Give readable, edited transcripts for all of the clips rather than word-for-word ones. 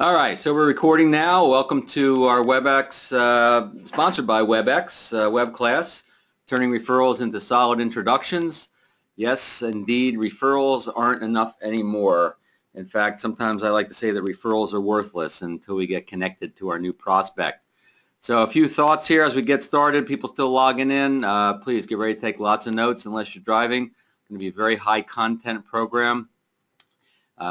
All right, so we're recording now. Welcome to our WebEx, sponsored by WebEx, web class, Turning Referrals into Solid Introductions. Yes, indeed, referrals aren't enough anymore. In fact, sometimes I like to say that referrals are worthless until we get connected to our new prospect. So a few thoughts here as we get started. People still logging in. Please get ready to take lots of notes unless you're driving. It's going to be a very high content program.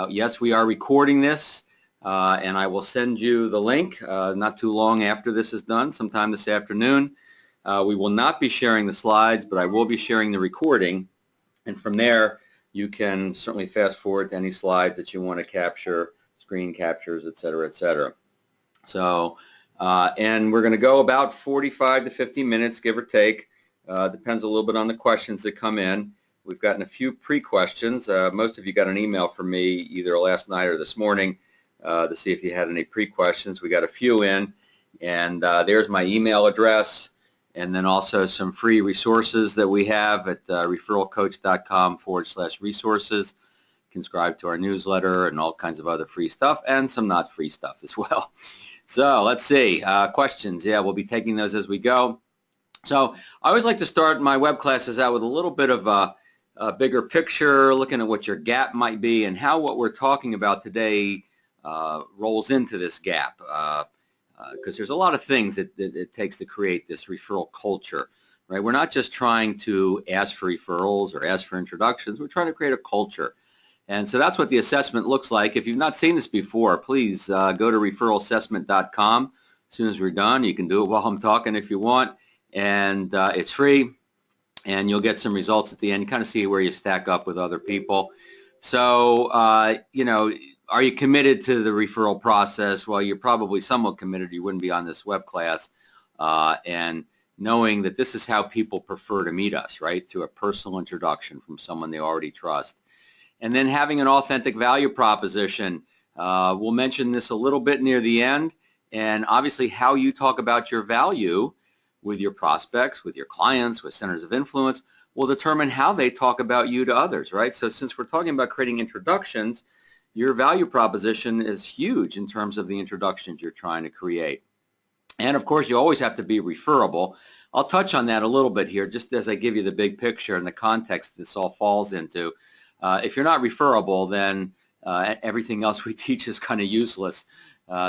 Yes, we are recording this. And I will send you the link not too long after this is done, sometime this afternoon. We will not be sharing the slides, but I will be sharing the recording. And from there, you can certainly fast forward to any slides that you want to capture, screen captures, et cetera, et cetera. So, and we're going to go about 45 to 50 minutes, give or take. Depends a little bit on the questions that come in. We've gotten a few pre-questions. Most of you got an email from me either last night or this morning to see if you had any pre-questions. We got a few in, and there's my email address, and then also some free resources that we have at referralcoach.com/resources. You can subscribe to our newsletter and all kinds of other free stuff, and some not free stuff as well. So let's see, questions. Yeah, we'll be taking those as we go. So I always like to start my web classes out with a little bit of a bigger picture, looking at what your gap might be and how what we're talking about today rolls into this gap, because there's a lot of things that it takes to create this referral culture, right? We're not just trying to ask for referrals or ask for introductions. We're trying to create a culture. And so that's what the assessment looks like. If you've not seen this before, please go to referralassessment.com. As soon as we're done, you can do it while I'm talking if you want, and it's free, and you'll get some results at the end. You kind of see where you stack up with other people. So, you know, are you committed to the referral process? Well, you're probably somewhat committed. You wouldn't be on this web class. And knowing that this is how people prefer to meet us, right? Through a personal introduction from someone they already trust. And then having an authentic value proposition. We'll mention this a little bit near the end. And obviously how you talk about your value with your prospects, with your clients, with centers of influence will determine how they talk about you to others, right? So since we're talking about creating introductions, your value proposition is huge in terms of the introductions you're trying to create. And of course, you always have to be referable. I'll touch on that a little bit here just as I give you the big picture and the context this all falls into. If you're not referable, then everything else we teach is kind of useless.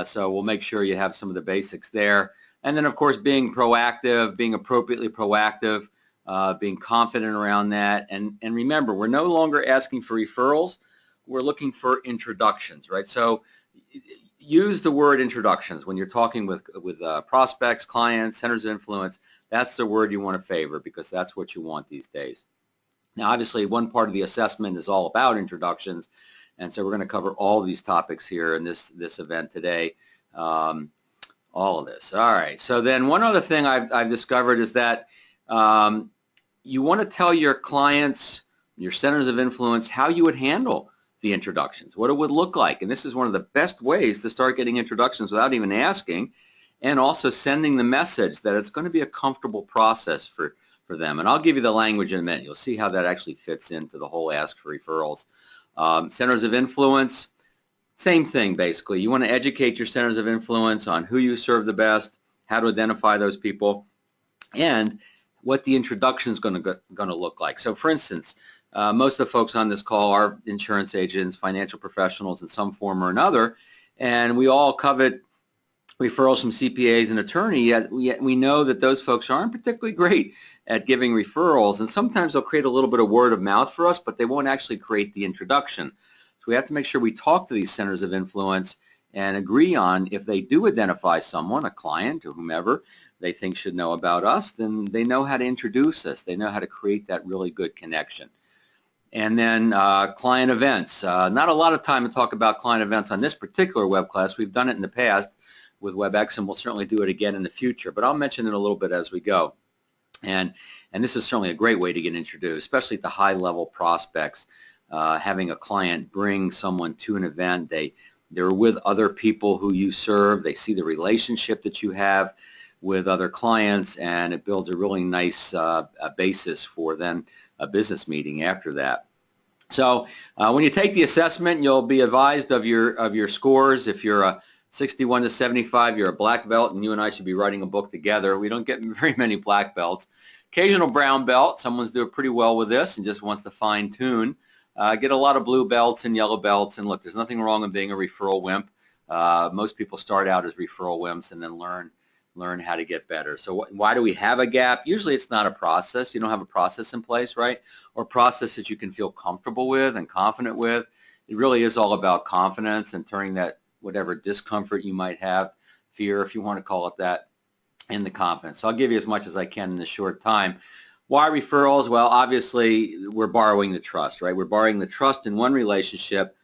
So we'll make sure you have some of the basics there. And then, of course, being proactive, being appropriately proactive, being confident around that. And remember, we're no longer asking for referrals. We're looking for introductions, right? So use the word introductions when you're talking with prospects, clients, centers of influence. That's the word you want to favor because that's what you want these days. Now, obviously, one part of the assessment is all about introductions, and so we're going to cover all these topics here in this event today. All of this. All right. So then one other thing I've discovered is that you want to tell your clients, your centers of influence, how you would handle the introductions, what it would look like. And this is one of the best ways to start getting introductions without even asking, and also sending the message that it's going to be a comfortable process for them. And I'll give you the language in a minute. You'll see how that actually fits into the whole ask for referrals. Centers of influence, same thing basically. You want to educate your centers of influence on who you serve the best, how to identify those people, and what the introduction is going to look like. So for instance, most of the folks on this call are insurance agents, financial professionals in some form or another, and we all covet referrals from CPAs and attorneys, yet we know that those folks aren't particularly great at giving referrals, and sometimes they'll create a little bit of word of mouth for us, but they won't actually create the introduction. So we have to make sure we talk to these centers of influence and agree on if they do identify someone, a client or whomever they think should know about us, then they know how to introduce us. They know how to create that really good connection. And then client events. Not a lot of time to talk about client events on this particular web class. We've done it in the past with WebEx, and we'll certainly do it again in the future. But I'll mention it a little bit as we go. And this is certainly a great way to get introduced, especially at the high-level prospects. Having a client bring someone to an event, they're with other people who you serve. They see the relationship that you have with other clients, and it builds a really nice basis for then a business meeting after that. So when you take the assessment, you'll be advised of your scores. If you're a 61 to 75, you're a black belt, and you and I should be writing a book together. We don't get very many black belts. Occasional brown belt, someone's doing pretty well with this and just wants to fine tune. Get a lot of blue belts and yellow belts, and look, there's nothing wrong with being a referral wimp. Most people start out as referral wimps and then learn how to get better. So why do we have a gap? Usually it's not a process. You don't have a process in place, right? Or a process that you can feel comfortable with and confident with. It really is all about confidence and turning that whatever discomfort you might have, fear, if you want to call it that, into confidence. So I'll give you as much as I can in this short time. Why referrals? Well, obviously we're borrowing the trust, right? We're borrowing the trust in one relationship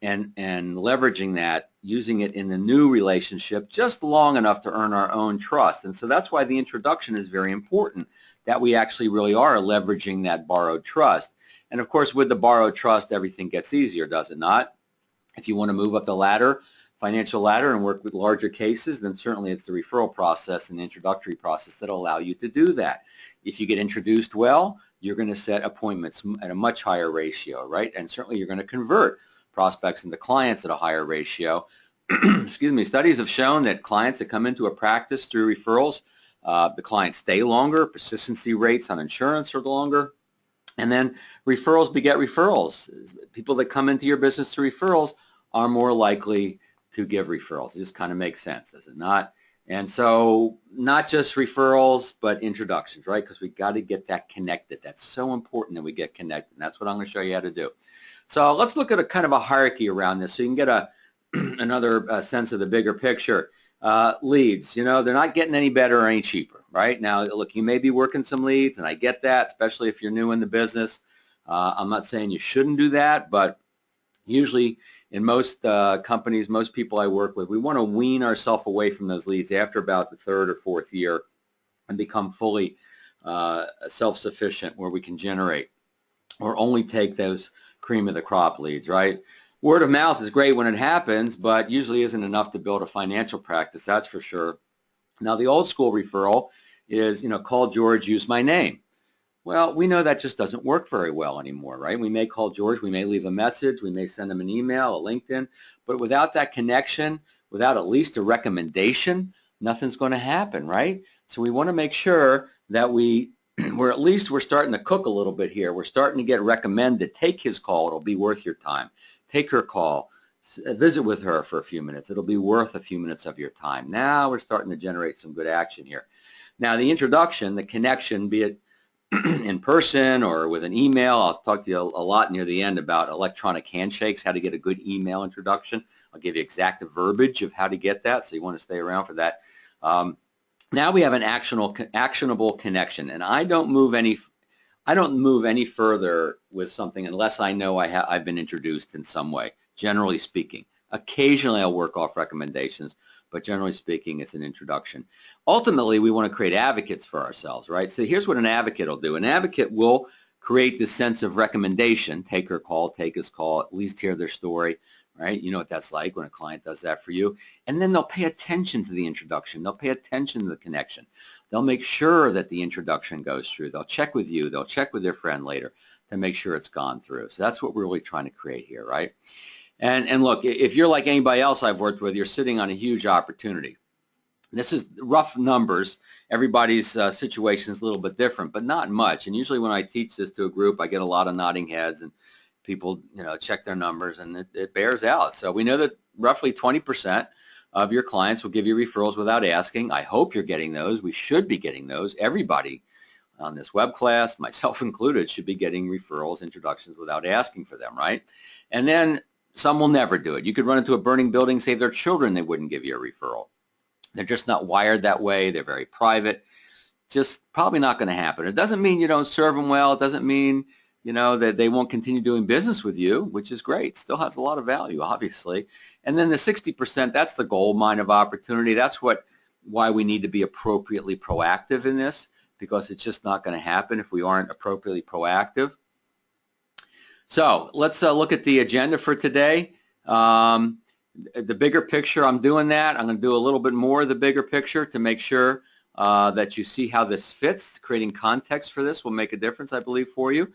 and leveraging that, using it in the new relationship just long enough to earn our own trust. And so that's why the introduction is very important, that we actually really are leveraging that borrowed trust. And of course, with the borrowed trust, everything gets easier, does it not? If you want to move up the ladder, financial ladder, and work with larger cases, then certainly it's the referral process and the introductory process that will allow you to do that. If you get introduced well, you're going to set appointments at a much higher ratio, right? And certainly you're going to convert prospects into clients at a higher ratio. Excuse me. Studies have shown that clients that come into a practice through referrals, the clients stay longer, persistency rates on insurance are longer, and then referrals beget referrals. People that come into your business through referrals are more likely to give referrals. It just kind of makes sense, does it not? And so not just referrals, but introductions, right? Because we got to get that connected. That's so important that we get connected. And that's what I'm going to show you how to do. So let's look at a kind of a hierarchy around this so you can get another sense of the bigger picture. Leads, they're not getting any better or any cheaper, right? Now, look, you may be working some leads, and I get that, especially if you're new in the business. I'm not saying you shouldn't do that, but usually in most companies, most people I work with, we want to wean ourselves away from those leads after about the third or fourth year and become fully self-sufficient where we can generate or only take those cream of the crop leads, right? Word of mouth is great when it happens, but usually isn't enough to build a financial practice, that's for sure. Now, the old school referral is, call George, use my name. Well, we know that just doesn't work very well anymore, right? We may call George, we may leave a message, we may send him an email, a LinkedIn, but without that connection, without at least a recommendation, nothing's going to happen, right? So we want to make sure that we're starting to cook a little bit here. We're starting to get recommended. Take his call. It'll be worth your time. Take her call. Visit with her for a few minutes. It'll be worth a few minutes of your time. Now we're starting to generate some good action here. Now, the introduction, the connection, be it in person or with an email. I'll talk to you a lot near the end about electronic handshakes, how to get a good email introduction. I'll give you exact verbiage of how to get that, so you want to stay around for that. Now we have an actionable connection, and I don't move any further with something unless I know I've been introduced in some way, generally speaking. Occasionally I'll work off recommendations, but generally speaking, it's an introduction. Ultimately, we want to create advocates for ourselves, right? So here's what an advocate will do. An advocate will create this sense of recommendation, take her call, take his call, at least hear their story, right? You know what that's like when a client does that for you. And then they'll pay attention to the introduction. They'll pay attention to the connection. They'll make sure that the introduction goes through. They'll check with you. They'll check with their friend later to make sure it's gone through. So that's what we're really trying to create here, right? And look, if you're like anybody else I've worked with, you're sitting on a huge opportunity. This is rough numbers. Everybody's situation is a little bit different, but not much. And usually when I teach this to a group, I get a lot of nodding heads and people, check their numbers, and it bears out. So we know that roughly 20% of your clients will give you referrals without asking. I hope you're getting those. We should be getting those. Everybody on this web class, myself included, should be getting referrals, introductions without asking for them, right? And then some will never do it. You could run into a burning building, save their children, they wouldn't give you a referral. They're just not wired that way. They're very private. Just probably not going to happen. It doesn't mean you don't serve them well. It doesn't mean, that they won't continue doing business with you, which is great. Still has a lot of value, obviously. And then the 60%, that's the gold mine of opportunity. That's why we need to be appropriately proactive in this, because it's just not going to happen if we aren't appropriately proactive. So let's look at the agenda for today. The bigger picture, I'm doing that. I'm going to do a little bit more of the bigger picture to make sure that you see how this fits. Creating context for this will make a difference, I believe, for you.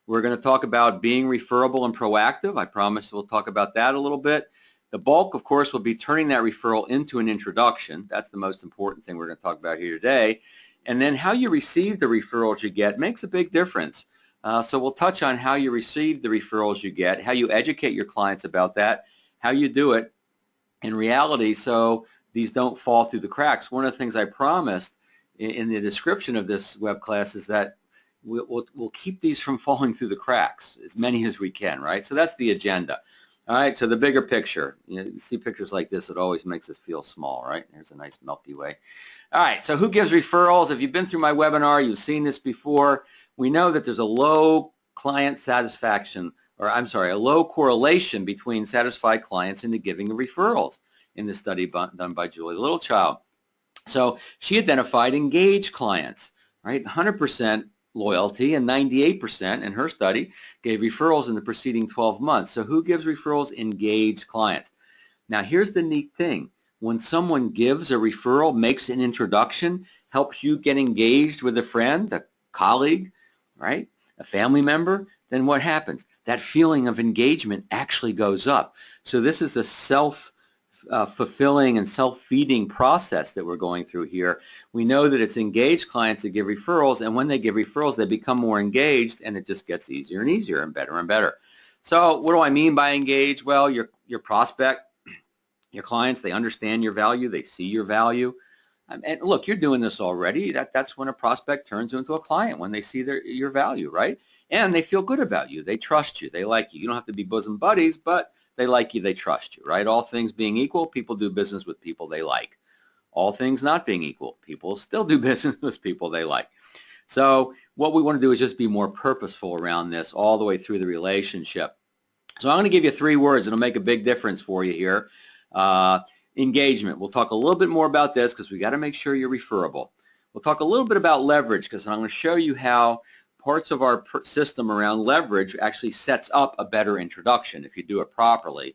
We're going to talk about being referable and proactive. I promise we'll talk about that a little bit. The bulk, of course, will be turning that referral into an introduction. That's the most important thing we're going to talk about here today. And then how you receive the referrals you get makes a big difference. So we'll touch on how you receive the referrals you get, how you educate your clients about that, how you do it in reality so these don't fall through the cracks. One of the things I promised in the description of this web class is that we'll keep these from falling through the cracks, as many as we can, right? So that's the agenda. All right, so the bigger picture. You see pictures like this, it always makes us feel small, right? There's a nice Milky Way. All right, so who gives referrals? If you've been through my webinar, you've seen this before. We know that there's a low client satisfaction, or I'm sorry, a low correlation between satisfied clients and the giving of referrals in the study done by Julie Littlechild. So she identified engaged clients, right? 100% loyalty and 98% in her study gave referrals in the preceding 12 months. So who gives referrals? Engaged clients. Now here's the neat thing. When someone gives a referral, makes an introduction, helps you get engaged with a friend, a colleague, right? A family member, then what happens? That feeling of engagement actually goes up. So this is a self-fulfilling and self-feeding process that we're going through here. We know that it's engaged clients that give referrals, and when they give referrals, they become more engaged, and it just gets easier and easier and better and better. So what do I mean by engaged? Well, your prospect, your clients, they understand your value, they see your value. And look, you're doing this already. That's when a prospect turns into a client, when they see your value, right? And they feel good about you. They trust you. They like you. You don't have to be bosom buddies, but they like you. They trust you, right? All things being equal, people do business with people they like. All things not being equal, people still do business with people they like. So what we want to do is just be more purposeful around this all the way through the relationship. So I'm going to give you 3 words. It'll make a big difference for you here. Engagement. We'll talk a little bit more about this because we got to make sure you're referable. We'll talk a little bit about leverage because I'm going to show you how parts of our system around leverage actually sets up a better introduction if you do it properly.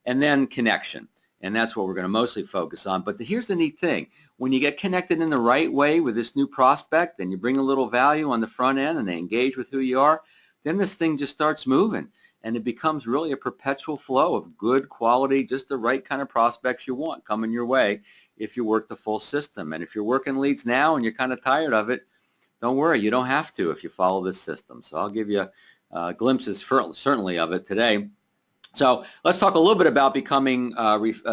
And then connection. And that's what we're going to mostly focus on. But here's the neat thing. When you get connected in the right way with this new prospect and you bring a little value on the front end and they engage with who you are, then this thing just starts moving. And it becomes really a perpetual flow of good quality, just the right kind of prospects you want coming your way if you work the full system. And if you're working leads now and you're kind of tired of it, don't worry, you don't have to if you follow this system. So I'll give you glimpses certainly of it today. So let's talk a little bit about becoming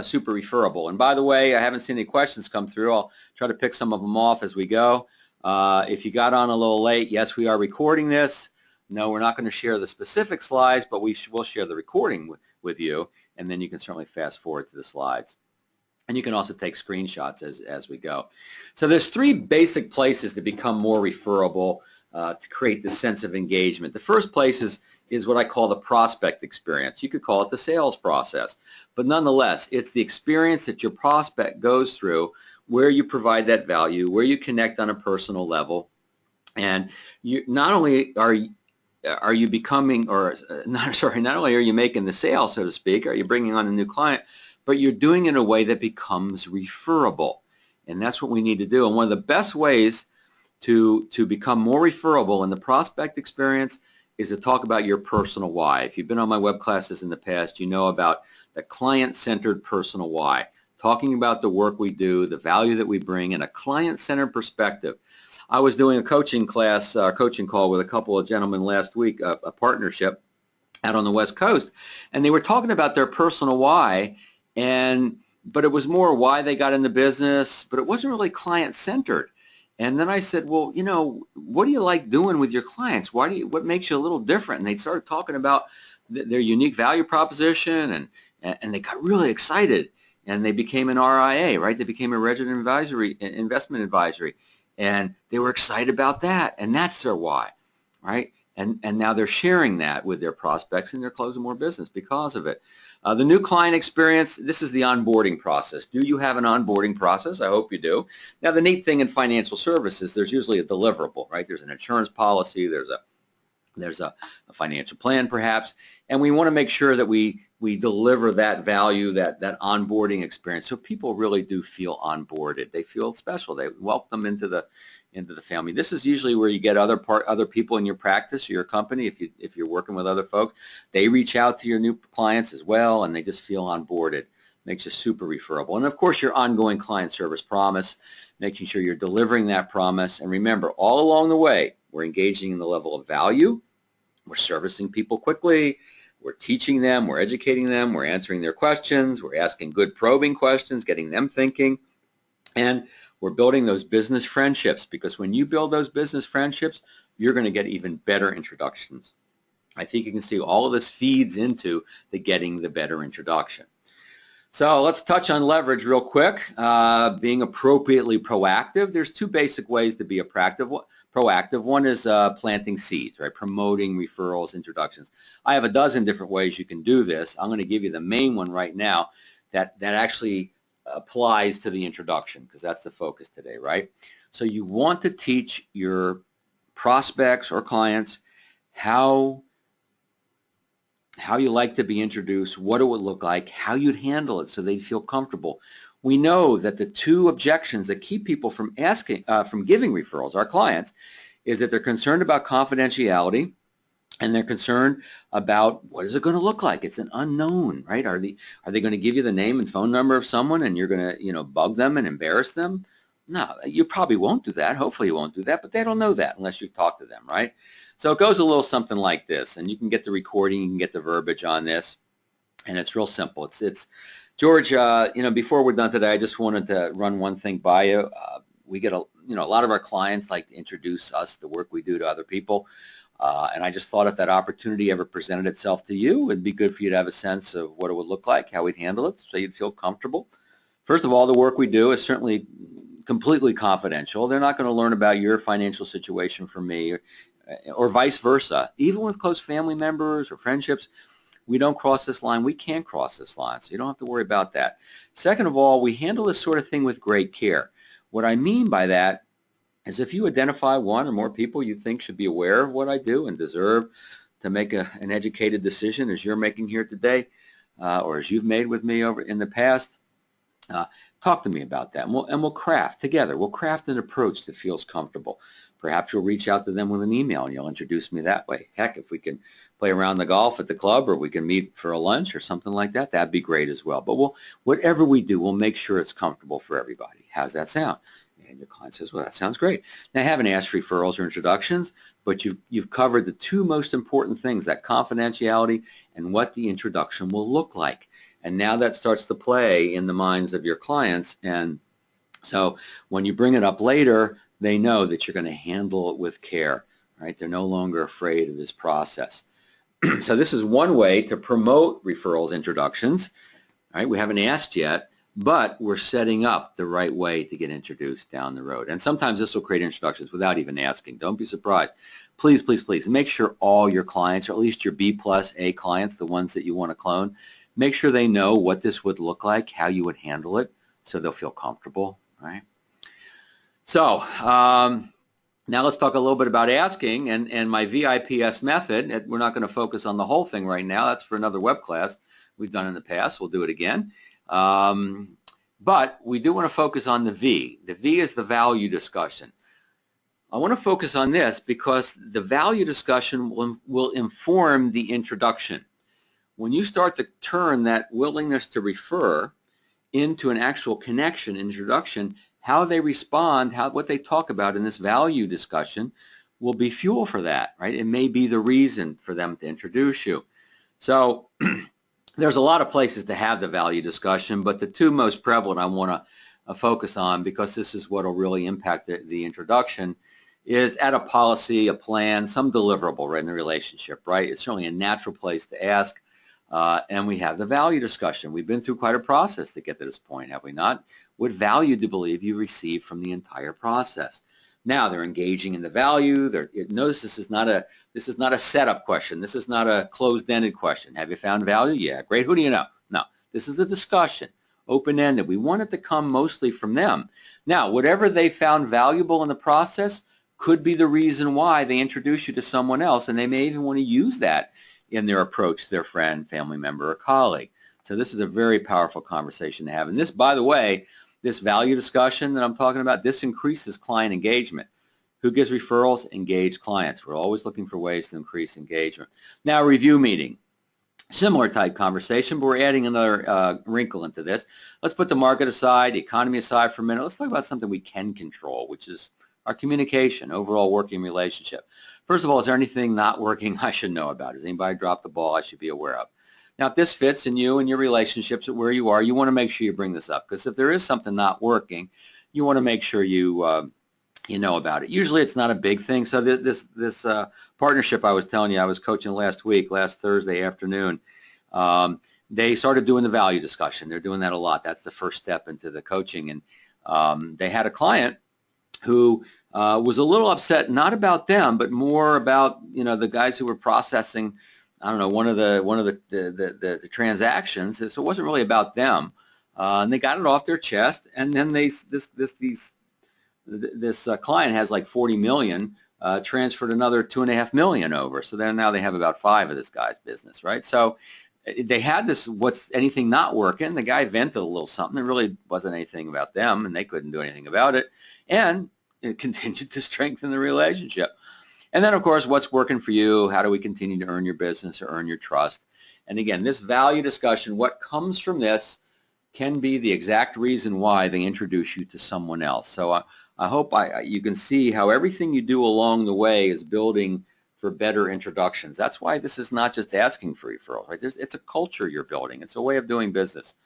super referable. And by the way, I haven't seen any questions come through. I'll try to pick some of them off as we go. If you got on a little late, yes, we are recording this. No, we're not going to share the specific slides, but we will share the recording with you, and then you can certainly fast forward to the slides. And you can also take screenshots as we go. So there's 3 basic places to become more referable to create this sense of engagement. The first place is what I call the prospect experience. You could call it the sales process. But nonetheless, it's the experience that your prospect goes through where you provide that value, where you connect on a personal level. And you not only are you becoming, or not only are you making the sale, so to speak, are you bringing on a new client, but you're doing it in a way that becomes referable. And that's what we need to do. And one of the best ways to become more referable in the prospect experience is to talk about your personal why. If you've been on my web classes in the past, you know about the client-centered personal why, talking about the work we do, the value that we bring in a client-centered perspective. I was doing a coaching class, coaching call with a couple of gentlemen last week, a partnership out on the West Coast, and they were talking about their personal why, but it was more why they got in the business, but it wasn't really client-centered. And then I said, well, you know, what do you like doing with your clients? What makes you a little different? And they started talking about their unique value proposition, and they got really excited, and they became an RIA, right? They became a registered investment advisory. And they were excited about that, and that's their why, right? And now they're sharing that with their prospects, and they're closing more business because of it. The new client experience, this is the onboarding process. Do you have an onboarding process? I hope you do. Now, the neat thing in financial services, there's usually a deliverable, right? There's an insurance policy, there's a financial plan perhaps, and we want to make sure that we deliver that value, that onboarding experience, so people really do feel onboarded. They feel special. They welcome them into into the family. This is usually where you get other people in your practice or your company. If you're working with other folks, they reach out to your new clients as well, and they just feel onboarded. Makes you super referable. And of course, your ongoing client service promise, making sure you're delivering that promise. And remember, all along the way, we're engaging in the level of value. We're servicing people quickly. We're teaching them. We're educating them. We're answering their questions. We're asking good probing questions, getting them thinking. And we're building those business friendships, because when you build those business friendships, you're going to get even better introductions. I think you can see all of this feeds into the getting the better introduction. So let's touch on leverage real quick. Being appropriately proactive. There's two basic ways to be proactive. One is planting seeds, right? Promoting referrals, introductions. I have a dozen different ways you can do this. I'm going to give you the main one right now that actually applies to the introduction, because that's the focus today, right? So you want to teach your prospects or clients how you like to be introduced, what it would look like, how you'd handle it so they feel comfortable. We know that the two objections that keep people from giving referrals, our clients, is that they're concerned about confidentiality, and they're concerned about what is it going to look like. It's an unknown, right? Are they going to give you the name and phone number of someone and you're going to, bug them and embarrass them? No, you probably won't do that. Hopefully you won't do that, but they don't know that unless you talk to them, right? So it goes a little something like this, and you can get the recording, you can get the verbiage on this, and it's real simple. It's George, before we're done today, I just wanted to run one thing by you. We get a lot of our clients like to introduce us, the work we do, to other people. And I just thought if that opportunity ever presented itself to you, it'd be good for you to have a sense of what it would look like, how we'd handle it, so you'd feel comfortable. First of all, the work we do is certainly completely confidential. They're not going to learn about your financial situation from me, or vice versa. Even with close family members or friendships, we don't cross this line. We can't cross this line, so you don't have to worry about that. Second of all, we handle this sort of thing with great care. What I mean by that is if you identify one or more people you think should be aware of what I do and deserve to make an educated decision as you're making here today, or as you've made with me over in the past, talk to me about that, and we'll craft together. We'll craft an approach that feels comfortable. Perhaps you'll reach out to them with an email and you'll introduce me that way. Heck, if we can play around the golf at the club, or we can meet for a lunch or something like that, that'd be great as well. But whatever we do, we'll make sure it's comfortable for everybody. How's that sound? And your client says, well, that sounds great. Now, I haven't asked for referrals or introductions, but you've covered the two most important things, that confidentiality and what the introduction will look like. And now that starts to play in the minds of your clients. And so when you bring it up later, they know that you're going to handle it with care, right? They're no longer afraid of this process. So this is one way to promote referrals, introductions, right? We haven't asked yet, but we're setting up the right way to get introduced down the road. And sometimes this will create introductions without even asking. Don't be surprised. Please, please, please make sure all your clients, or at least your B+A clients, the ones that you want to clone, make sure they know what this would look like, how you would handle it, so they'll feel comfortable, right? So now let's talk a little bit about asking and my VIPS method. We're not going to focus on the whole thing right now. That's for another web class we've done in the past. We'll do it again. But we do want to focus on the V. The V is the value discussion. I want to focus on this because the value discussion will inform the introduction. When you start to turn that willingness to refer into an actual connection, introduction, how they respond, what they talk about in this value discussion will be fuel for that, right? It may be the reason for them to introduce you. So there's a lot of places to have the value discussion, but the two most prevalent I want to focus on, because this is what will really impact the introduction, is at a policy, a plan, some deliverable, right, in the relationship, right? It's certainly a natural place to ask. And we have the value discussion. We've been through quite a process to get to this point, have we not? What value do you believe you receive from the entire process? Now they're engaging in the value. Notice this is not a setup question. This is not a closed-ended question. Have you found value? Yeah, great. Who do you know? No, this is a discussion, open-ended. We want it to come mostly from them. Now, whatever they found valuable in the process could be the reason why they introduce you to someone else, and they may even want to use that in their approach to their friend, family member, or colleague. So this is a very powerful conversation to have. And this, by the way, this value discussion that I'm talking about, this increases client engagement. Who gives referrals? Engaged clients. We're always looking for ways to increase engagement. Now, review meeting. Similar type conversation, but we're adding another wrinkle into this. Let's put the market aside, the economy aside for a minute. Let's talk about something we can control, which is our communication, overall working relationship. First of all, is there anything not working I should know about? Has anybody dropped the ball I should be aware of? Now, if this fits in you and your relationships at where you are, you want to make sure you bring this up, because if there is something not working, you want to make sure you know about it. Usually it's not a big thing. So this partnership I was telling you I was coaching last Thursday afternoon, they started doing the value discussion. They're doing that a lot. That's the first step into the coaching. And they had a client who was a little upset, not about them, but more about, you know, the guys who were processing, I don't know, one of the transactions. So it wasn't really about them. And they got it off their chest. And then this client has like 40 million, transferred another 2.5 million over. So then now they have about 5 of this guy's business, right? So they had this, what's anything not working? The guy vented a little something. It really wasn't anything about them, and they couldn't do anything about it. And it continued to strengthen the relationship. And then, of course, what's working for you? How do we continue to earn your business or earn your trust? And again, this value discussion, what comes from this can be the exact reason why they introduce you to someone else. So I hope you can see how everything you do along the way is building for better introductions. That's why this is not just asking for referrals, right? It's a culture you're building. It's a way of doing business.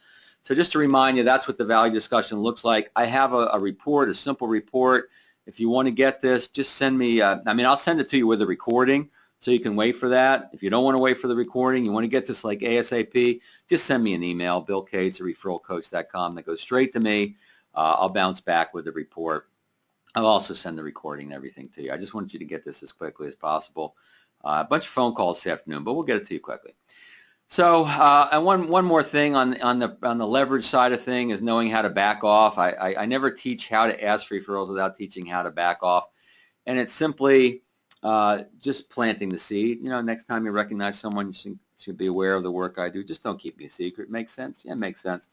So just to remind you, that's what the value discussion looks like. I have a report, a simple report. If you want to get this, just send me, I'll send it to you with a recording so you can wait for that. If you don't want to wait for the recording, you want to get this like ASAP, just send me an email, billcates@referralcoach.com. That goes straight to me. I'll bounce back with the report. I'll also send the recording and everything to you. I just want you to get this as quickly as possible. A bunch of phone calls this afternoon, but we'll get it to you quickly. So, and one more thing on the leverage side of thing is knowing how to back off. I never teach how to ask for referrals without teaching how to back off, and it's simply just planting the seed. You know, next time you recognize someone, you should be aware of the work I do. Just don't keep me a secret. Makes sense? Yeah, makes sense.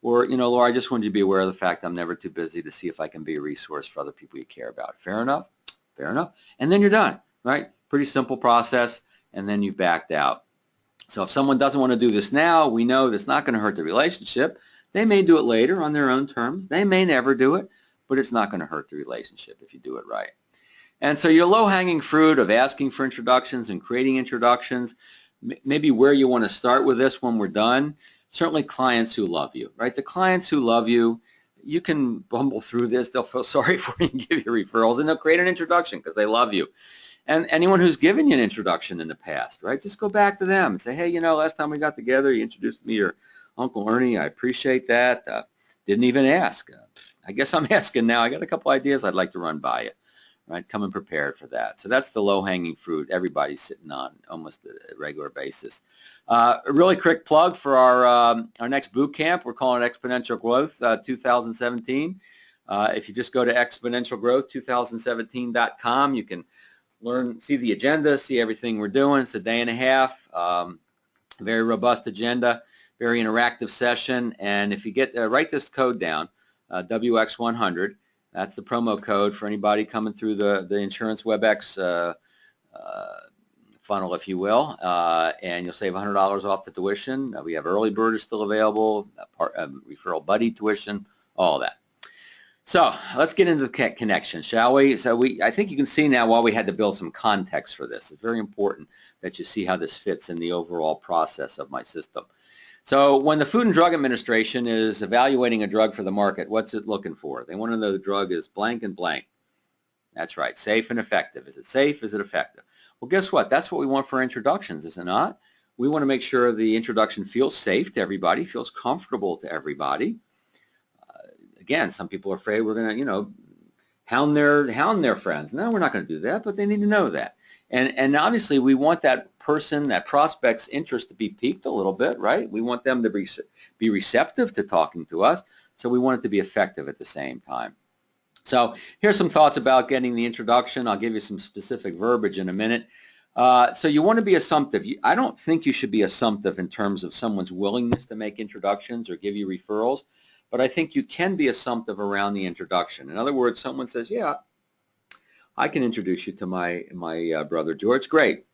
Or, you know, Laura, I just wanted you to be aware of the fact I'm never too busy to see if I can be a resource for other people you care about. Fair enough? Fair enough. And then you're done, right? Pretty simple process, and then you backed out. So if someone doesn't want to do this now, we know that's not going to hurt the relationship. They may do it later on their own terms. They may never do it, but it's not going to hurt the relationship if you do it right. And so your low-hanging fruit of asking for introductions and creating introductions, maybe where you want to start with this when we're done, certainly clients who love you, right? The clients who love you, you can bumble through this. They'll feel sorry for you and give you referrals, and they'll create an introduction because they love you. And anyone who's given you an introduction in the past, right? Just go back to them and say, hey, you know, last time we got together, you introduced me to your Uncle Ernie. I appreciate that. Didn't even ask. I guess I'm asking now. I got a couple ideas I'd like to run by you. Right, coming prepared for that. So that's the low-hanging fruit everybody's sitting on almost a regular basis. A really quick plug for our next boot camp. We're calling it Exponential Growth 2017. If you just go to exponentialgrowth2017.com, you can see the agenda, see everything we're doing. It's a day and a half, very robust agenda, very interactive session. And if you write this code down, WX100. That's the promo code for anybody coming through the Insurance WebEx funnel, if you will, and you'll save $100 off the tuition. We have early bird is still available, referral buddy tuition, all that. So let's get into the connection, shall we? So I think you can see now why we had to build some context for this. It's very important that you see how this fits in the overall process of my system. So when the Food and Drug Administration is evaluating a drug for the market, what's it looking for? They want to know the drug is blank and blank. That's right, safe and effective. Is it safe? Is it effective? Well, guess what? That's what we want for introductions, is it not? We want to make sure the introduction feels safe to everybody, feels comfortable to everybody. Again, some people are afraid we're going to, you know, hound their friends. No, we're not going to do that, but they need to know that. And obviously, we want that person, that prospect's interest to be piqued a little bit, right? We want them to be receptive to talking to us, so we want it to be effective at the same time. So here's some thoughts about getting the introduction. I'll give you some specific verbiage in a minute. So you want to be assumptive. I don't think you should be assumptive in terms of someone's willingness to make introductions or give you referrals, but I think you can be assumptive around the introduction. In other words, someone says, yeah, I can introduce you to my brother George. Great.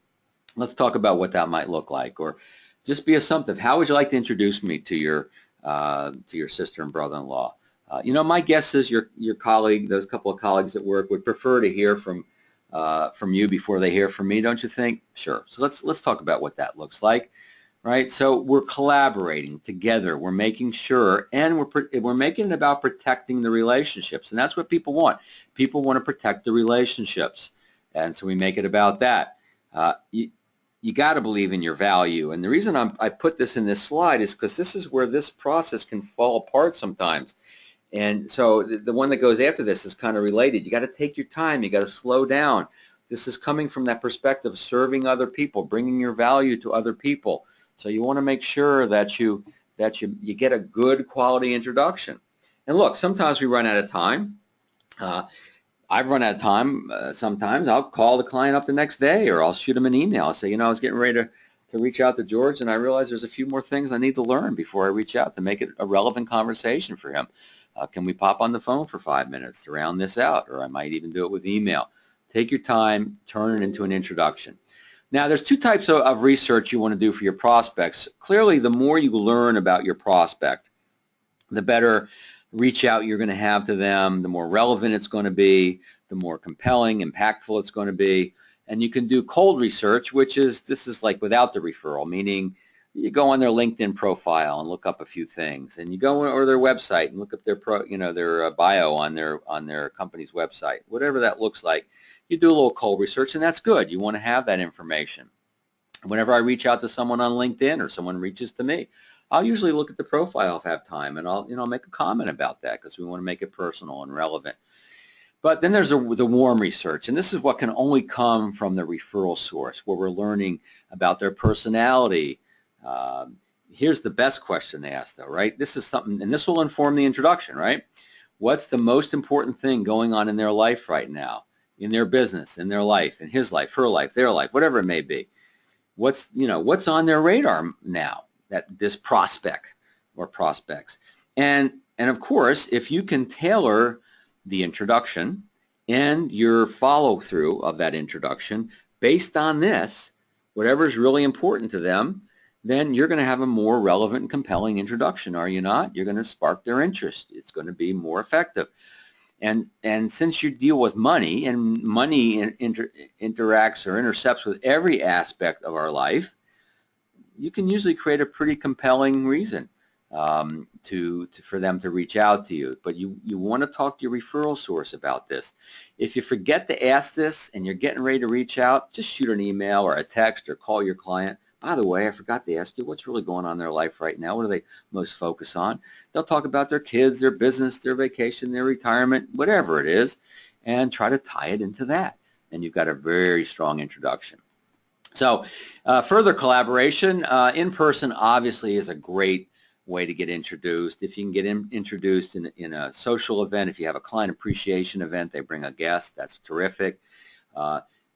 Let's talk about what that might look like, or just be assumptive. How would you like to introduce me to your sister and brother-in-law? You know, my guess is your colleague, those couple of colleagues at work, would prefer to hear from you before they hear from me, don't you think? Sure. So let's talk about what that looks like, right? So we're collaborating together. We're making sure, and we're making it about protecting the relationships, and that's what people want. People want to protect the relationships, and so we make it about that. You got to believe in your value, and the reason I put this in this slide is because this is where this process can fall apart sometimes. And so the one that goes after this is kind of related. You got to take your time. You got to slow down. This is coming from that perspective of serving other people, bringing your value to other people. So you want to make sure that you get a good quality introduction. And look, sometimes we run out of time. I've run out of time sometimes. I'll call the client up the next day, or I'll shoot him an email. I'll say, you know, I was getting ready to reach out to George, and I realized there's a few more things I need to learn before I reach out to make it a relevant conversation for him. Can we pop on the phone for 5 minutes to round this out? Or I might even do it with email. Take your time, turn it into an introduction. Now, there's two types of research you want to do for your prospects. Clearly, the more you learn about your prospect, the better reach out you're going to have to them, the more relevant it's going to be, the more compelling, impactful it's going to be. And you can do cold research, this is like without the referral, meaning you go on their LinkedIn profile and look up a few things, and you go or their website and look up their bio on their company's website, whatever that looks like. You do a little cold research, and that's good. You want to have that information. Whenever I reach out to someone on LinkedIn or someone reaches to me, I'll usually look at the profile if I have time, and I'll make a comment about that because we want to make it personal and relevant. But then there's the warm research, and this is what can only come from the referral source, where we're learning about their personality. Here's the best question to ask, though, right? This is something, and this will inform the introduction, right? What's the most important thing going on in their life right now, in their business, in their life, in his life, her life, their life, whatever it may be? What's on their radar now, that this prospect or prospects? And of course, if you can tailor the introduction and your follow-through of that introduction based on this, whatever is really important to them, then you're going to have a more relevant and compelling introduction, are you not? You're going to spark their interest. It's going to be more effective. And since you deal with money, and money interacts or intercepts with every aspect of our life, you can usually create a pretty compelling reason for them to reach out to you. But you want to talk to your referral source about this. If you forget to ask this and you're getting ready to reach out, just shoot an email or a text or call your client. By the way, I forgot to ask you, what's really going on in their life right now? What do they most focus on? They'll talk about their kids, their business, their vacation, their retirement, whatever it is, and try to tie it into that. And you've got a very strong introduction. So further collaboration, in person obviously is a great way to get introduced. If you can get introduced in a social event, if you have a client appreciation event, they bring a guest, that's terrific.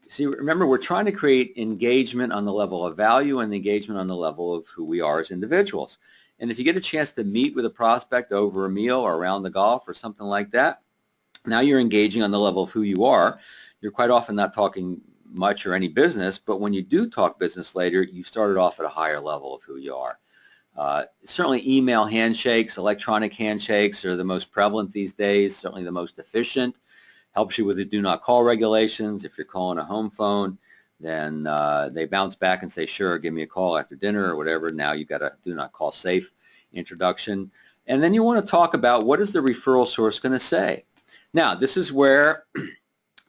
See, remember, we're trying to create engagement on the level of value and engagement on the level of who we are as individuals. And if you get a chance to meet with a prospect over a meal or around the golf or something like that, now you're engaging on the level of who you are. You're quite often not talking much or any business, but when you do talk business later, you started off at a higher level of who you are. Certainly email handshakes, electronic handshakes are the most prevalent these days, certainly the most efficient. Helps you with the do not call regulations. If you're calling a home phone, then they bounce back and say, sure, give me a call after dinner or whatever. Now you've got a do not call safe introduction. And then you want to talk about what is the referral source going to say. Now, this is where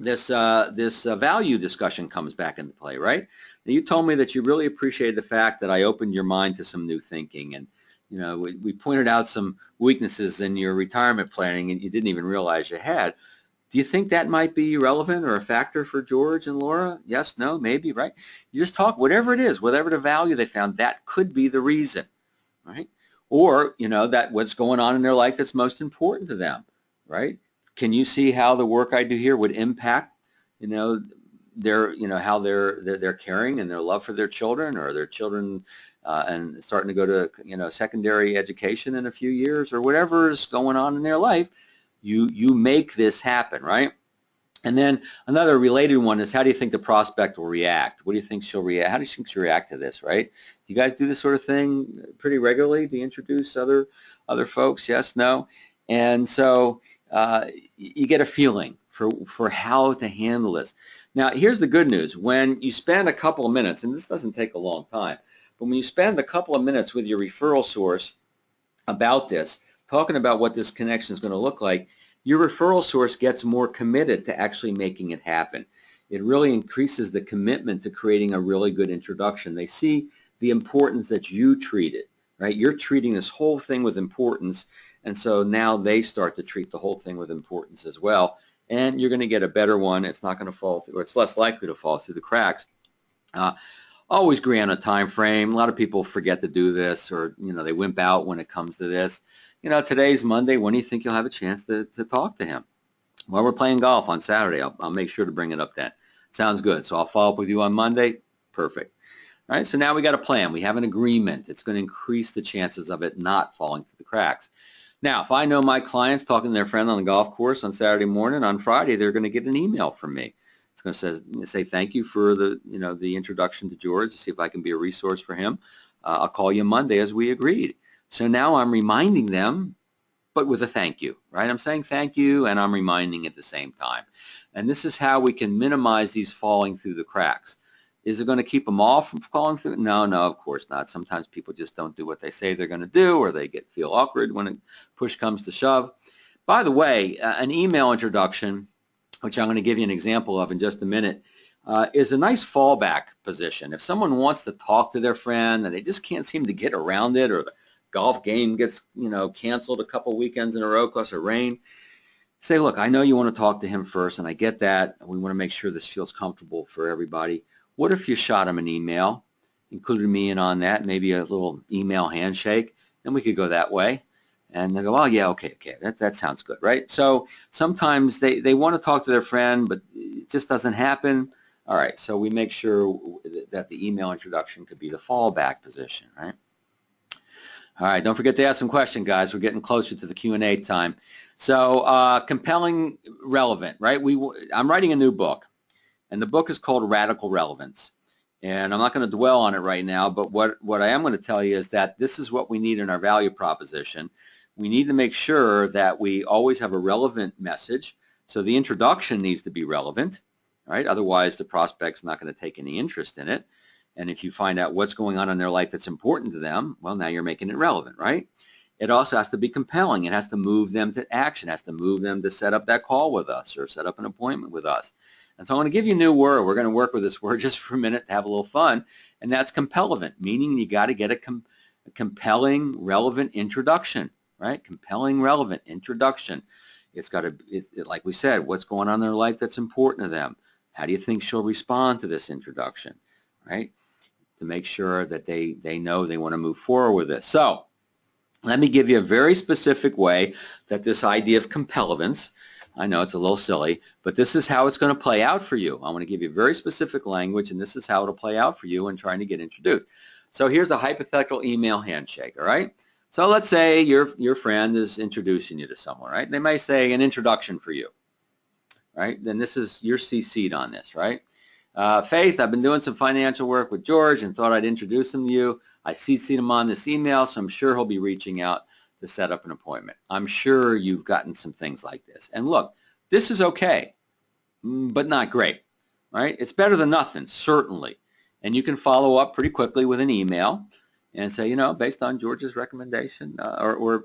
this value discussion comes back into play, right? Now, you told me that you really appreciated the fact that I opened your mind to some new thinking, and we pointed out some weaknesses in your retirement planning and you didn't even realize you had. Do you think that might be relevant or a factor for George and Laura? Yes, no, maybe, right? You just talk, whatever it is, whatever the value they found, that could be the reason, right? Or, that what's going on in their life that's most important to them, right? Can you see how the work I do here would impact, how they're caring and their love for their children, or their children and starting to go to, secondary education in a few years, or whatever is going on in their life? You make this happen, right? And then another related one is, how do you think the prospect will react? What do you think she'll react? How do you think she'll react to this, right? Do you guys do this sort of thing pretty regularly? Do you introduce other folks? Yes, no? And so you get a feeling for how to handle this. Now, here's the good news. When you spend a couple of minutes, and this doesn't take a long time, but when you spend a couple of minutes with your referral source about this, talking about what this connection is going to look like, your referral source gets more committed to actually making it happen. It really increases the commitment to creating a really good introduction. They see the importance that you treat it, right? You're treating this whole thing with importance, and so now they start to treat the whole thing with importance as well, and you're going to get a better one. It's not going to fall through, or it's less likely to fall through the cracks. Always agree on a time frame. A lot of people forget to do this, or they wimp out when it comes to this. Today's Monday. When do you think you'll have a chance to talk to him? Well, we're playing golf on Saturday. I'll make sure to bring it up then. Sounds good. So I'll follow up with you on Monday. Perfect. All right, so now we got a plan. We have an agreement. It's going to increase the chances of it not falling through the cracks. Now, if I know my clients talking to their friend on the golf course on Saturday morning, on Friday, they're going to get an email from me. It's going to say thank you for the introduction to George, to see if I can be a resource for him. I'll call you Monday as we agreed. So now I'm reminding them, but with a thank you, right? I'm saying thank you, and I'm reminding at the same time. And this is how we can minimize these falling through the cracks. Is it going to keep them all from falling through? No, of course not. Sometimes people just don't do what they say they're going to do, or they feel awkward when push comes to shove. By the way, an email introduction, which I'm going to give you an example of in just a minute, is a nice fallback position. If someone wants to talk to their friend and they just can't seem to get around it, or the golf game gets canceled a couple weekends in a row because of rain, say, look, I know you want to talk to him first, and I get that. We want to make sure this feels comfortable for everybody. What if you shot him an email, included me in on that, maybe a little email handshake, and we could go that way. And they go, oh, yeah, okay, that sounds good, right? So sometimes they want to talk to their friend, but it just doesn't happen. All right, so we make sure that the email introduction could be the fallback position, right? All right, don't forget to ask some questions, guys. We're getting closer to the Q&A time. So compelling, relevant, right? I'm writing a new book, and the book is called Radical Relevance. And I'm not going to dwell on it right now, but what I am going to tell you is that this is what we need in our value proposition. We need to make sure that we always have a relevant message. So the introduction needs to be relevant, right? Otherwise, the prospect's not going to take any interest in it. And if you find out what's going on in their life that's important to them, well, now you're making it relevant, right? It also has to be compelling. It has to move them to action. It has to move them to set up that call with us or set up an appointment with us. And so I'm going to give you a new word. We're going to work with this word just for a minute to have a little fun, and that's compellent, meaning you got to get a compelling, relevant introduction, right? Compelling, relevant introduction. It's got to, like we said, what's going on in their life that's important to them. How do you think she'll respond to this introduction, right? To make sure that they know they want to move forward with this. So let me give you a very specific way that this idea of compellence, I know it's a little silly, but this is how it's going to play out for you. I want to give you very specific language, and this is how it'll play out for you in trying to get introduced. So here's a hypothetical email handshake, all right? So let's say your friend is introducing you to someone, right? They may say an introduction for you, right? Then you're CC'd on this, right? Faith, I've been doing some financial work with George and thought I'd introduce him to you. I CC'd him on this email, so I'm sure he'll be reaching out to set up an appointment. I'm sure you've gotten some things like this. And look, this is okay, but not great, right? It's better than nothing, certainly. And you can follow up pretty quickly with an email and say, based on George's recommendation or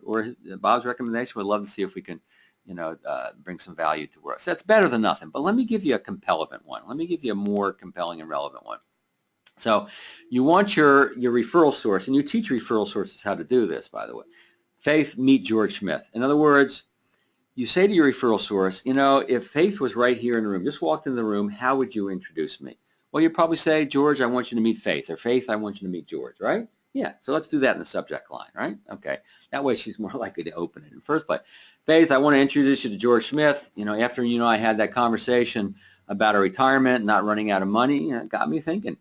Bob's recommendation, we'd love to see if we can, bring some value to us. That's better than nothing. But let me give you a compelling one. Let me give you a more compelling and relevant one. So you want your referral source, and you teach referral sources how to do this, by the way. Faith, meet George Smith. In other words, you say to your referral source, if Faith was right here in the room, just walked in the room, how would you introduce me? Well, you'd probably say, George, I want you to meet Faith, or Faith, I want you to meet George, right? Yeah, so let's do that in the subject line, right? Okay, that way she's more likely to open it in the first place. Faith, I want to introduce you to George Smith. After I had that conversation about a retirement, not running out of money, it got me thinking.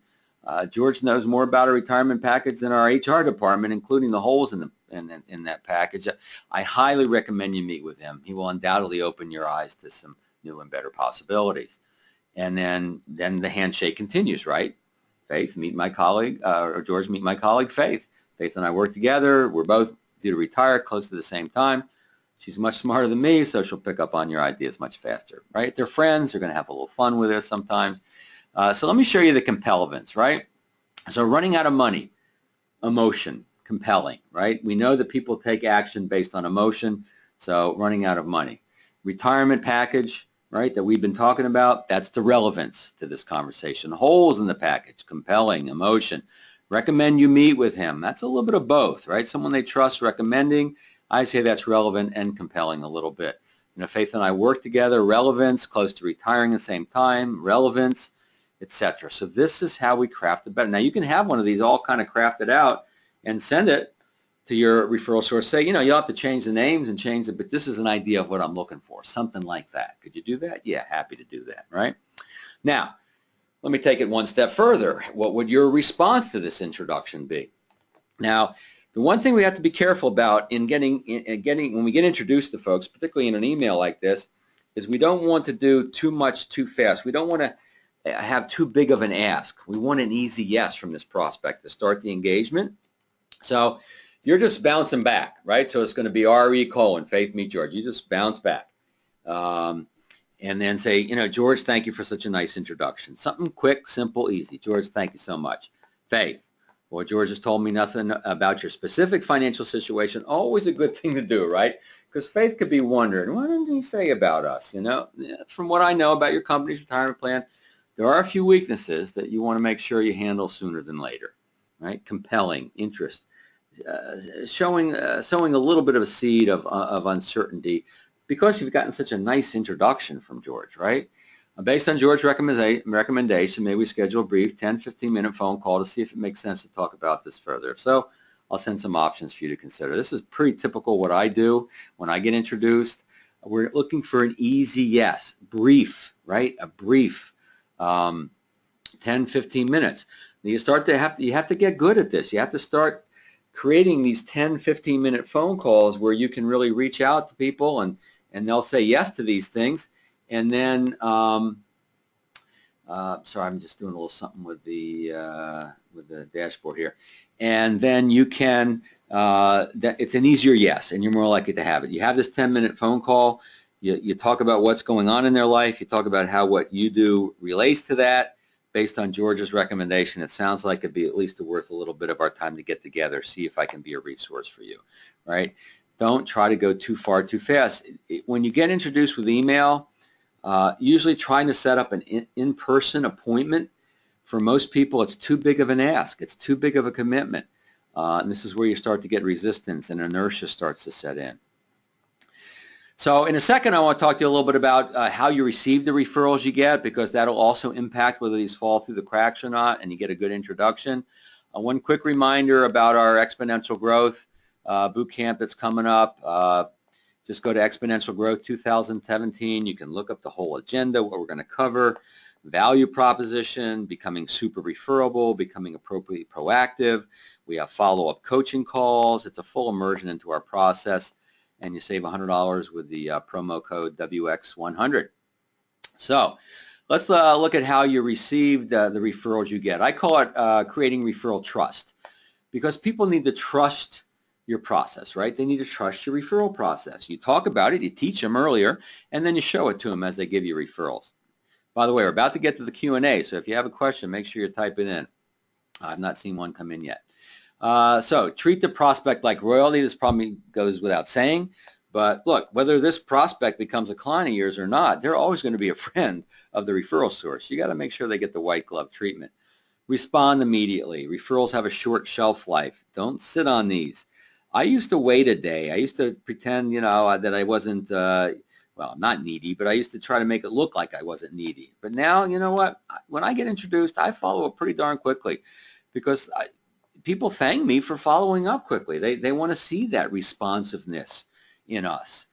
George knows more about a retirement package than our HR department, including the holes in that package. I highly recommend you meet with him. He will undoubtedly open your eyes to some new and better possibilities. And then the handshake continues, right? Faith, meet my colleague, or George, meet my colleague, Faith. Faith and I work together. We're both due to retire close to the same time. She's much smarter than me, so she'll pick up on your ideas much faster, right? They're friends. They're going to have a little fun with this sometimes. So let me show you the compellents, right? So running out of money, emotion, compelling, right? We know that people take action based on emotion, so running out of money. Retirement package, right, that we've been talking about, that's the relevance to this conversation. Holes in the package, compelling, emotion. Recommend you meet with him. That's a little bit of both, right? Someone they trust recommending. I say that's relevant and compelling a little bit. You know, Faith and I work together, relevance, close to retiring at the same time, relevance, etc. So this is how we craft it better. Now you can have one of these all kind of crafted out and send it to your referral source. Say, you know, you'll have to change the names and change it, but this is an idea of what I'm looking for, something like that. Could you do that? Yeah, happy to do that, right? Now, let me take it one step further. What would your response to this introduction be? Now, the one thing we have to be careful about when we get introduced to folks, particularly in an email like this, is we don't want to do too much too fast. We don't want to have too big of an ask. We want an easy yes from this prospect to start the engagement. So you're just bouncing back, right? So it's going to be RE: Faith meet George. You just bounce back. And then say, you know, George, thank you for such a nice introduction. Something quick, simple, easy. George, thank you so much. Faith, well, George has told me nothing about your specific financial situation. Always a good thing to do, right? Because Faith could be wondering, what did he say about us? You know, from what I know about your company's retirement plan, there are a few weaknesses that you want to make sure you handle sooner than later, right? Compelling, interest, sowing a little bit of a seed of uncertainty, because you've gotten such a nice introduction from George, right? Based on George's recommendation, may we schedule a brief 10, 15-minute phone call to see if it makes sense to talk about this further. If so, I'll send some options for you to consider. This is pretty typical what I do when I get introduced. We're looking for an easy yes, brief, right? A brief 10, 15 minutes. You have to get good at this. You have to start creating these 10, 15-minute phone calls where you can really reach out to people and they'll say yes to these things. And then, sorry, I'm just doing a little something with the dashboard here. And then you can, it's an easier yes, and you're more likely to have it. You have this 10-minute phone call. You talk about what's going on in their life. You talk about how what you do relates to that. Based on George's recommendation, it sounds like it'd be at least worth a little bit of our time to get together, see if I can be a resource for you, right? Don't try to go too far too fast. When you get introduced with email, usually trying to set up an in-person appointment, for most people it's too big of an ask. It's too big of a commitment. And this is where you start to get resistance and inertia starts to set in. So in a second, I want to talk to you a little bit about how you receive the referrals you get, because that'll also impact whether these fall through the cracks or not and you get a good introduction. One quick reminder about our Exponential Growth Bootcamp that's coming up. Just go to Exponential Growth 2017. You can look up the whole agenda, what we're going to cover, value proposition, becoming super referable, becoming appropriately proactive. We have follow-up coaching calls. It's a full immersion into our process. And you save $100 with the promo code WX100. So let's look at how you receive the referrals you get. I call it creating referral trust, because people need to trust your process, right? They need to trust your referral process. You talk about it, you teach them earlier, and then you show it to them as they give you referrals. By the way, we're about to get to the Q&A, so if you have a question, make sure you type it in. I've not seen one come in yet. So treat the prospect like royalty. This probably goes without saying, but look, whether this prospect becomes a client of yours or not, they're always going to be a friend of the referral source. You got to make sure they get the white glove treatment. Respond immediately. Referrals have a short shelf life. Don't sit on these. I used to wait a day. I used to pretend, you know, that I wasn't, well, not needy, but I used to try to make it look like I wasn't needy. But now, you know what? When I get introduced, I follow up pretty darn quickly, because people thank me for following up quickly. They want to see that responsiveness in us.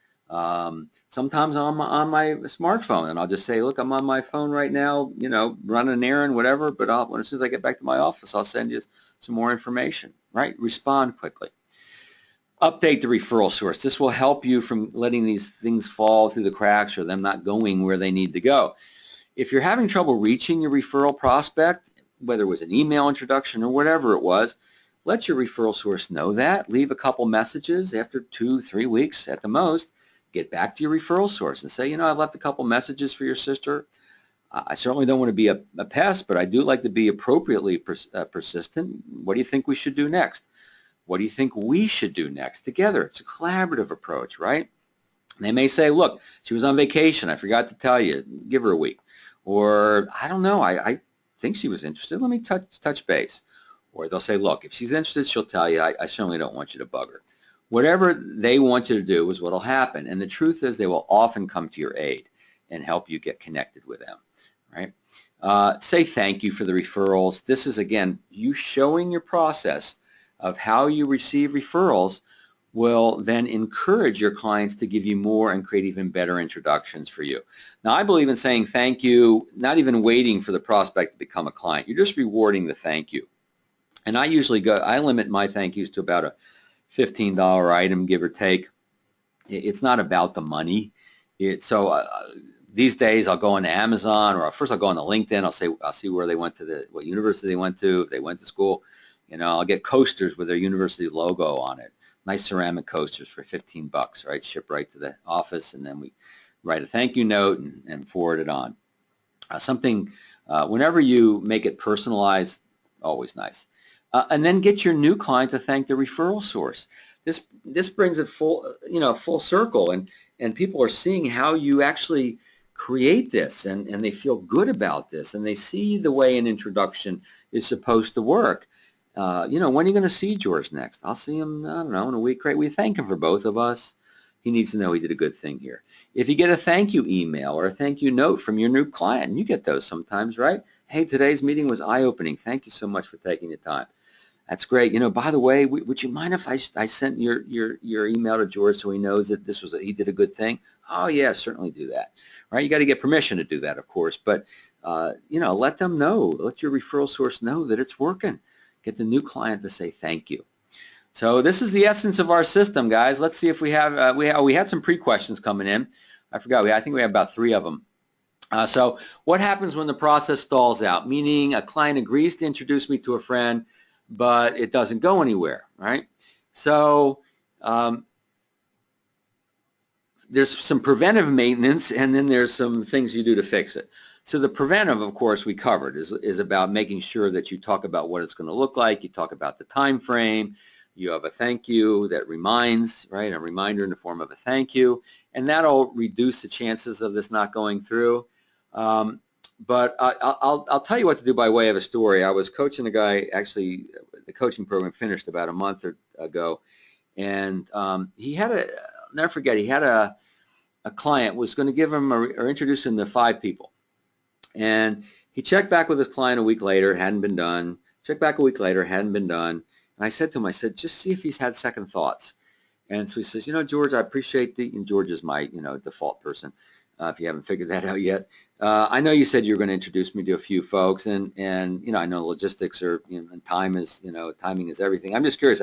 Sometimes I'm on my smartphone and I'll just say, look, I'm on my phone right now, you know, running an errand, whatever, but as soon as I get back to my office, I'll send you some more information, right? Respond quickly. Update the referral source. This will help you from letting these things fall through the cracks or them not going where they need to go. If you're having trouble reaching your referral prospect, whether it was an email introduction or whatever it was, let your referral source know that. Leave a couple messages after 2-3 weeks at the most. Get back to your referral source and say, I've left a couple messages for your sister. I certainly don't want to be a pest, but I do like to be appropriately persistent. What do you think we should do next? What do you think we should do next together? It's a collaborative approach, right? They may say, look, she was on vacation. I forgot to tell you. Give her a week. Or, I don't know. I think she was interested. Let me touch base. Or they'll say, look, if she's interested, she'll tell you. I certainly don't want you to bug her. Whatever they want you to do is what will happen. And the truth is they will often come to your aid and help you get connected with them, right? Say thank you for the referrals. This is, again, you showing your process of how you receive referrals will then encourage your clients to give you more and create even better introductions for you. Now, I believe in saying thank you, not even waiting for the prospect to become a client. You're just rewarding the thank you. And I limit my thank yous to about a $15 item, give or take. It's not about the money. These days I'll go on Amazon, or first I'll go on LinkedIn. I'll see where they went to, what university they went to, if they went to school. I'll get coasters with their university logo on it. Nice ceramic coasters for 15 bucks, right? Ship right to the office, and then we write a thank you note and forward it on. Whenever you make it personalized, always nice. And then get your new client to thank the referral source. This brings it full circle, and people are seeing how you actually create this, and they feel good about this, and they see the way an introduction is supposed to work. When are you going to see George next? I'll see him, I don't know, in a week. Great. We thank him for both of us. He needs to know he did a good thing here. If you get a thank you email or a thank you note from your new client, and you get those sometimes, right? Hey, today's meeting was eye-opening. Thank you so much for taking the time. That's great. By the way, would you mind if I sent your email to George so he knows that he did a good thing? Oh, yeah, certainly do that. Right? You got to get permission to do that, of course, but let them know. Let your referral source know that it's working. Get the new client to say thank you. So this is the essence of our system, guys. Let's see if we have we had some pre-questions coming in. I forgot. I think we have about 3 of them. So what happens when the process stalls out? Meaning a client agrees to introduce me to a friend, but it doesn't go anywhere, right? So there's some preventive maintenance, and then there's some things you do to fix it. So the preventive, of course, we covered, is about making sure that you talk about what it's going to look like. You talk about the time frame. You have a thank you that reminds, right? A reminder in the form of a thank you, and that'll reduce the chances of this not going through. But I'll tell you what to do by way of a story. I was coaching a guy, actually, the coaching program finished about a month ago, and he had I'll never forget, he had a client, was going to give him or introduce him to 5 people. And he checked back with his client a week later, hadn't been done. Checked back a week later, hadn't been done. And I said to him, just see if he's had second thoughts. And so he says, George, I appreciate and George is my, default person, if you haven't figured that out yet. I know you said you were going to introduce me to a few folks, and I know logistics and timing is everything. I'm just curious,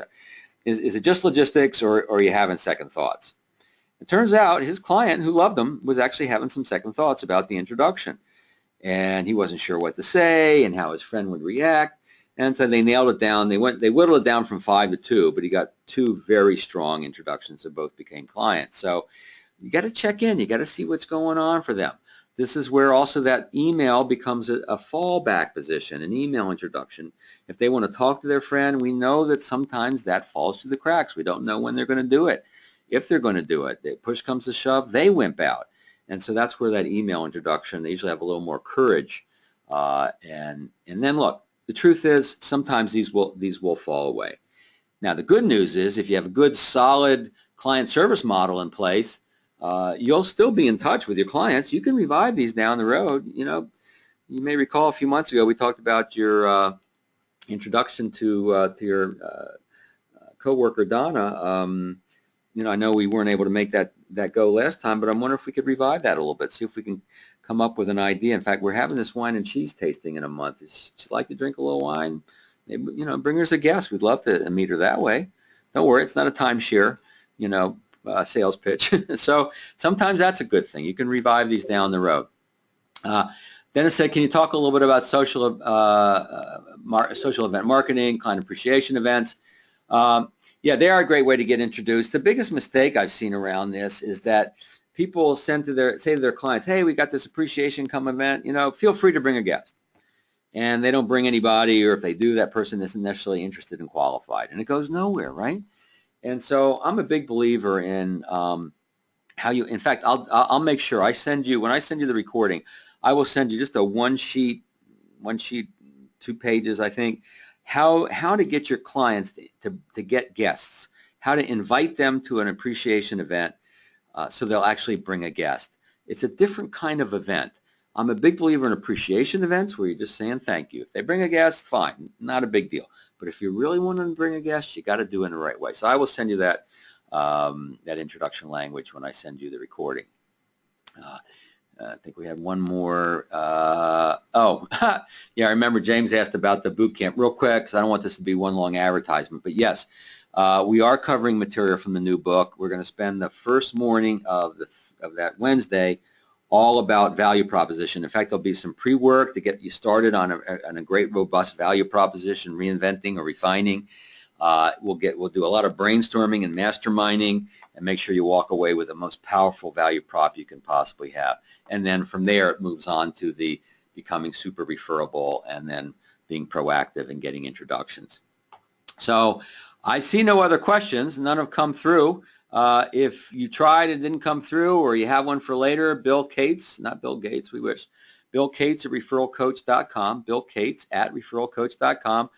is it just logistics, or are you having second thoughts? It turns out his client, who loved him, was actually having some second thoughts about the introduction. And he wasn't sure what to say and how his friend would react. And so they nailed it down. They whittled it down from 5 to 2, but he got 2 very strong introductions that both became clients. So you got to check in. You got to see what's going on for them. This is where also that email becomes a fallback position, an email introduction. If they want to talk to their friend, we know that sometimes that falls through the cracks. We don't know when they're going to do it. If they're going to do it, the push comes to shove, they wimp out. And so that's where that email introduction, they usually have a little more courage. And then look, the truth is sometimes these will fall away. Now the good news is if you have a good solid client service model in place, you'll still be in touch with your clients. You can revive these down the road. You may recall a few months ago we talked about your introduction to your coworker Donna. I know we weren't able to make that go last time, but I'm wondering if we could revive that a little bit, see if we can come up with an idea. In fact, we're having this wine and cheese tasting in a month. She'd like to drink a little wine. Maybe, bring her as a guest. We'd love to meet her that way. Don't worry, it's not a timeshare, you know, sales pitch. So sometimes that's a good thing. You can revive these down the road. Then it said, can you talk a little bit about social event marketing, client appreciation events? Yeah, they are a great way to get introduced. The biggest mistake I've seen around this is that people say to their clients, hey, we got this appreciation come event, you know, feel free to bring a guest. And they don't bring anybody, or if they do, that person isn't necessarily interested and qualified. And it goes nowhere, right? And so I'm a big believer in how you, in fact, I'll make sure when I send you the recording, I will send you just a one sheet, 2 pages, I think, how to get your clients to get guests, how to invite them to an appreciation event so they'll actually bring a guest. It's a different kind of event. I'm a big believer in appreciation events where you're just saying thank you. If they bring a guest, fine, not a big deal. But if you really want to bring a guest, you got to do it in the right way. So I will send you that that introduction language when I send you the recording. I think we had one more. Oh, yeah, I remember James asked about the boot camp. Real quick, because I don't want this to be one long advertisement. But yes, we are covering material from the new book. We're going to spend the first morning of that Wednesday all about value proposition. In fact, there'll be some pre-work to get you started on a great, robust value proposition, reinventing or refining. We'll do a lot of brainstorming and masterminding and make sure you walk away with the most powerful value prop you can possibly have. And then from there, it moves on to the becoming super referable and then being proactive and getting introductions. So I see no other questions. None have come through. If you tried and didn't come through, or you have one for later, Bill Cates, not Bill Gates, we wish, Bill Cates at referralcoach.com, Bill Cates at referralcoach.com.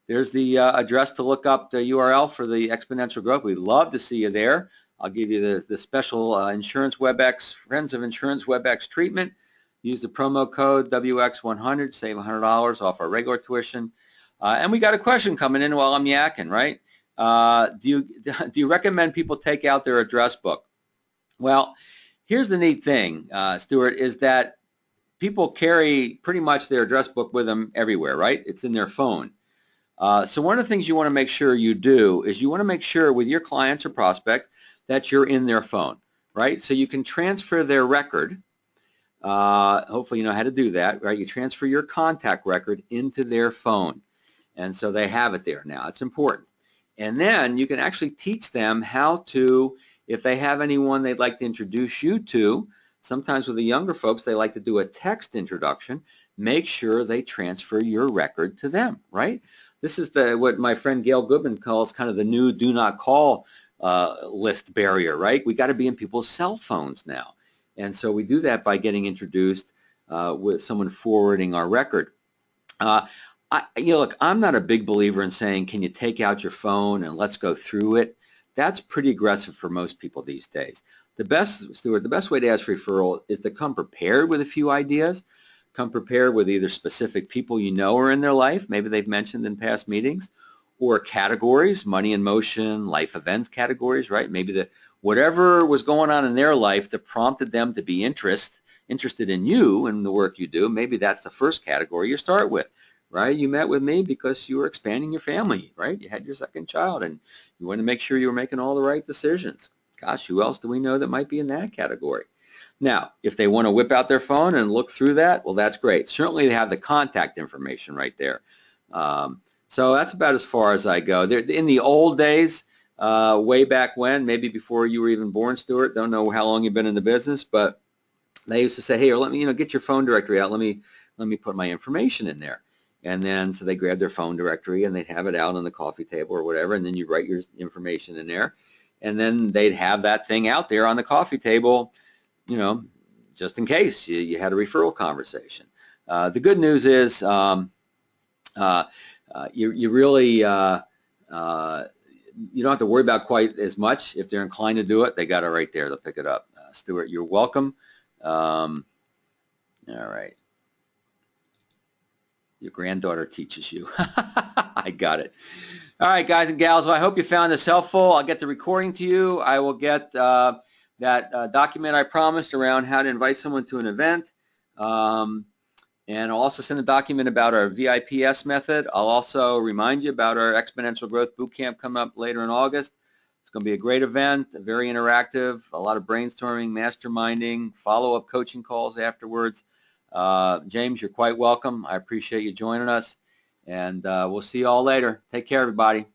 There's the address to look up the URL for the Exponential Growth. We'd love to see you there. I'll give you the special Insurance WebEx, Friends of Insurance WebEx treatment. Use the promo code WX100, save $100 off our regular tuition. And we got a question coming in while I'm yakking, right? Do you recommend people take out their address book? Well, here's the neat thing, Stuart, is that people carry pretty much their address book with them everywhere, right? It's in their phone. So one of the things you want to make sure you do is you want to make sure with your clients or prospects that you're in their phone, right? So you can transfer their record. Hopefully you know how to do that, right? You transfer your contact record into their phone. And so they have it there now. It's important. And then you can actually teach them how to, if they have anyone they'd like to introduce you to, sometimes with the younger folks, they like to do a text introduction. Make sure they transfer your record to them, right? This is what my friend Gail Goodman calls kind of the new do not call list barrier, right? We got to be in people's cell phones now. And so we do that by getting introduced with someone forwarding our record. Look, I'm not a big believer in saying, can you take out your phone and let's go through it? That's pretty aggressive for most people these days. The best way to ask for referral is to come prepared with a few ideas. Come prepared with either specific people you know are in their life, maybe they've mentioned in past meetings, or categories, money in motion, life events categories, right? Maybe whatever was going on in their life that prompted them to be interested in you and the work you do, maybe that's the first category you start with. Right? You met with me because you were expanding your family, right? You had your second child and you wanted to make sure you were making all the right decisions. Gosh, who else do we know that might be in that category? Now, if they want to whip out their phone and look through that, well, that's great. Certainly they have the contact information right there. So that's about as far as I go. In the old days, way back when, maybe before you were even born, Stuart, don't know how long you've been in the business, but they used to say, hey, let me get your phone directory out. Let me put my information in there. And then so they grab their phone directory and they'd have it out on the coffee table or whatever, and then you write your information in there. And then they'd have that thing out there on the coffee table, you know, just in case you had a referral conversation. The good news is you really you don't have to worry about quite as much. If they're inclined to do it, they got it right there. They'll pick it up. Stuart, you're welcome. All right. Your granddaughter teaches you. I got it. All right, guys and gals, well, I hope you found this helpful. I'll get the recording to you. I will get that document I promised around how to invite someone to an event. And I'll also send a document about our VIPS method. I'll also remind you about our Exponential Growth Bootcamp coming up later in August. It's going to be a great event, very interactive, a lot of brainstorming, masterminding, follow-up coaching calls afterwards. James, you're quite welcome. I appreciate you joining us, and we'll see you all later. Take care, everybody.